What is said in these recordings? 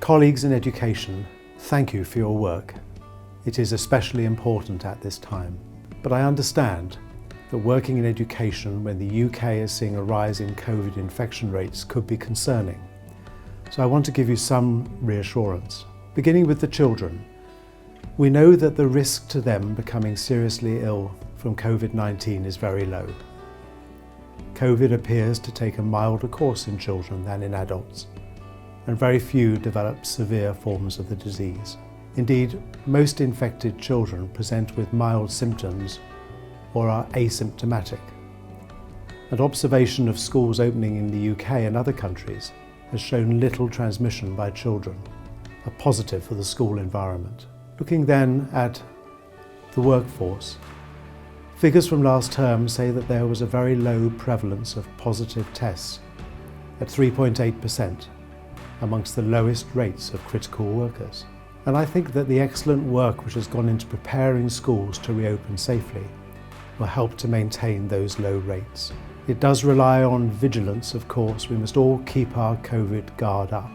Colleagues in education, thank you for your work. It is especially important at this time. But I understand that working in education when the UK is seeing a rise in COVID infection rates could be concerning. So I want to give you some reassurance. Beginning with the children, we know that the risk to them becoming seriously ill from COVID-19 is very low. COVID appears to take a milder course in children than in adults, and very few develop severe forms of the disease. Indeed, most infected children present with mild symptoms or are asymptomatic. And observation of schools opening in the UK and other countries has shown little transmission by children, a positive for the school environment. Looking then at the workforce, figures from last term say that there was a very low prevalence of positive tests at 3.8%, amongst the lowest rates of critical workers. And I think that the excellent work which has gone into preparing schools to reopen safely will help to maintain those low rates. It does rely on vigilance, of course. We must all keep our COVID guard up.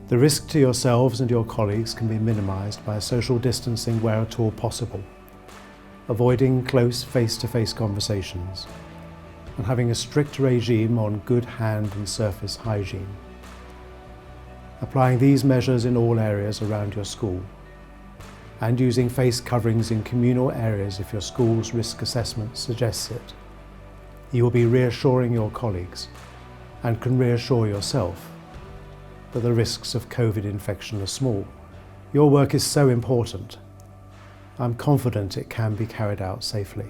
The risk to yourselves and your colleagues can be minimised by social distancing where at all possible, avoiding close face-to-face conversations, and having a strict regime on good hand and surface hygiene. Applying these measures in all areas around your school, and using face coverings in communal areas if your school's risk assessment suggests it. You will be reassuring your colleagues and can reassure yourself that the risks of COVID infection are small. Your work is so important. I'm confident it can be carried out safely.